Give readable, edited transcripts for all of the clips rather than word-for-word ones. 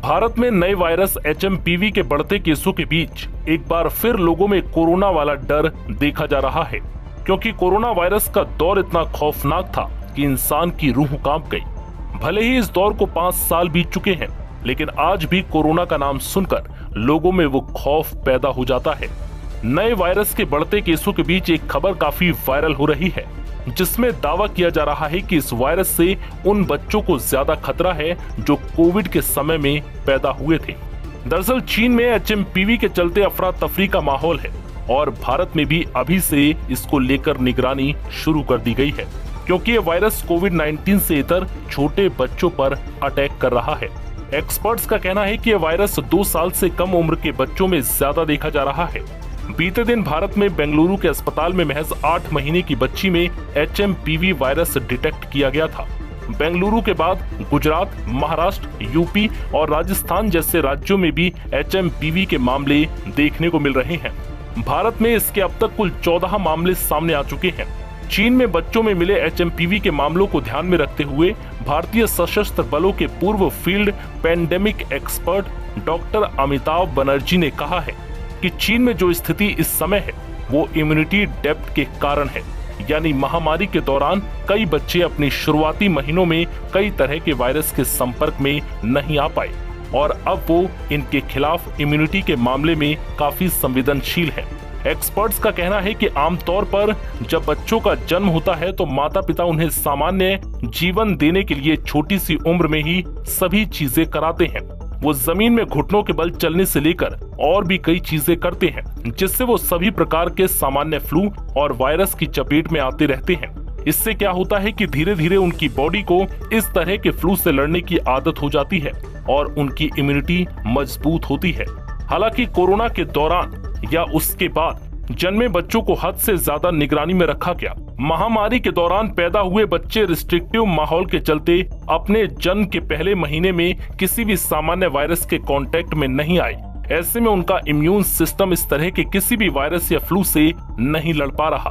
भारत में नए virus HMPV के बढ़ते केसों के बीच एक बार फिर लोगों में कोरोना वाला डर देखा जा रहा है, क्योंकि कोरोना वायरस का दौर इतना खौफनाक था कि इंसान की रूह कांप गई। भले ही इस दौर को 5 साल बीत चुके हैं, लेकिन आज भी कोरोना का नाम सुनकर लोगों में वो खौफ पैदा हो जाता है। नए वायरस के बढ़ते केसों के बीच एक खबर काफी वायरल हो रही है, जिसमें दावा किया जा रहा है कि इस वायरस से उन बच्चों को ज्यादा खतरा है जो कोविड के समय में पैदा हुए थे। दरअसल चीन में HMPV के चलते अफरा तफरी का माहौल है और भारत में भी अभी से इसको लेकर निगरानी शुरू कर दी गई है, क्योंकि ये वायरस कोविड-19 से इतर छोटे बच्चों पर अटैक कर रहा है। एक्सपर्ट्स का कहना है कि यह वायरस 2 साल से कम उम्र के बच्चों में ज्यादा देखा जा रहा है। बीते दिन भारत में बेंगलुरु के अस्पताल में महज 8 महीने की बच्ची में HMPV वायरस डिटेक्ट किया गया था। बेंगलुरु के बाद गुजरात, महाराष्ट्र, यूपी और राजस्थान जैसे राज्यों में भी HMPV के मामले देखने को मिल रहे हैं। भारत में इसके अब तक कुल 14 मामले सामने आ चुके हैं। चीन में बच्चों में मिले HMPV के मामलों को ध्यान में रखते हुए भारतीय सशस्त्र बलों के पूर्व field pandemic expert doctor Amitabh Banerjee ने कहा है कि चीन में जो स्थिति इस समय है वो इम्यूनिटी डेप्थ के कारण है, यानी महामारी के दौरान कई बच्चे अपनी शुरुआती महीनों में कई तरह के वायरस के संपर्क में नहीं आ पाए और अब वो इनके खिलाफ इम्यूनिटी के मामले में काफी संवेदनशील है। एक्सपर्ट्स का कहना है कि आमतौर पर जब बच्चों का जन्म होता है तो माता पिता उन्हें सामान्य जीवन देने के लिए छोटी सी उम्र में ही सभी चीजें कराते हैं। वो जमीन में घुटनों के बल चलने से लेकर और भी कई चीजें करते हैं, जिससे वो सभी प्रकार के सामान्य फ्लू और वायरस की चपेट में आते रहते हैं। इससे क्या होता है कि धीरे धीरे उनकी बॉडी को इस तरह के फ्लू से लड़ने की आदत हो जाती है और उनकी इम्यूनिटी मजबूत होती है। हालांकि कोरोना के दौरान या उसके बाद जन्मे बच्चों को हद से ज्यादा निगरानी में रखा गया। महामारी के दौरान पैदा हुए बच्चे रिस्ट्रिक्टिव माहौल के चलते अपने जन्म के पहले महीने में किसी भी सामान्य वायरस के कांटेक्ट में नहीं आए। ऐसे में उनका इम्यून सिस्टम इस तरह के किसी भी वायरस या फ्लू से नहीं लड़ पा रहा।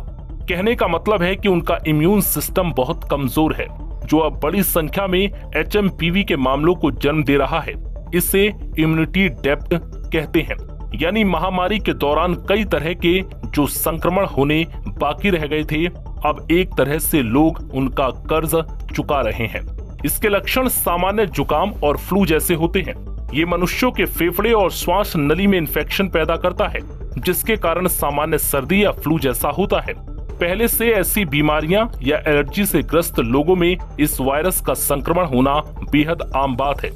कहने का मतलब है कि उनका इम्यून सिस्टम बहुत कमजोर है, जो अब बड़ी संख्या में HMPV के मामलों को जन्म दे रहा है। इसे इम्यूनिटी डेप्थ कहते हैं, यानी महामारी के दौरान कई तरह के जो संक्रमण होने बाकी रह गए थे, अब एक तरह से लोग उनका कर्ज चुका रहे हैं। इसके लक्षण सामान्य जुकाम और फ्लू जैसे होते हैं। ये मनुष्यों के फेफड़े और श्वास नली में इन्फेक्शन पैदा करता है, जिसके कारण सामान्य सर्दी या फ्लू जैसा होता है। पहले से ऐसी बीमारियां या एलर्जी से ग्रस्त लोगों में इस वायरस का संक्रमण होना बेहद आम बात है।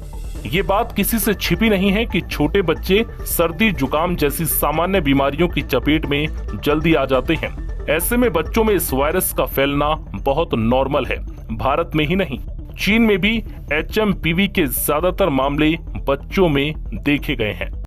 ये बात किसी से छिपी नहीं है कि छोटे बच्चे सर्दी जुकाम जैसी सामान्य बीमारियों की चपेट में जल्दी आ जाते हैं। ऐसे में बच्चों में इस वायरस का फैलना बहुत नॉर्मल है। भारत में ही नहीं, चीन में भी HMPV के ज्यादातर मामले बच्चों में देखे गए हैं।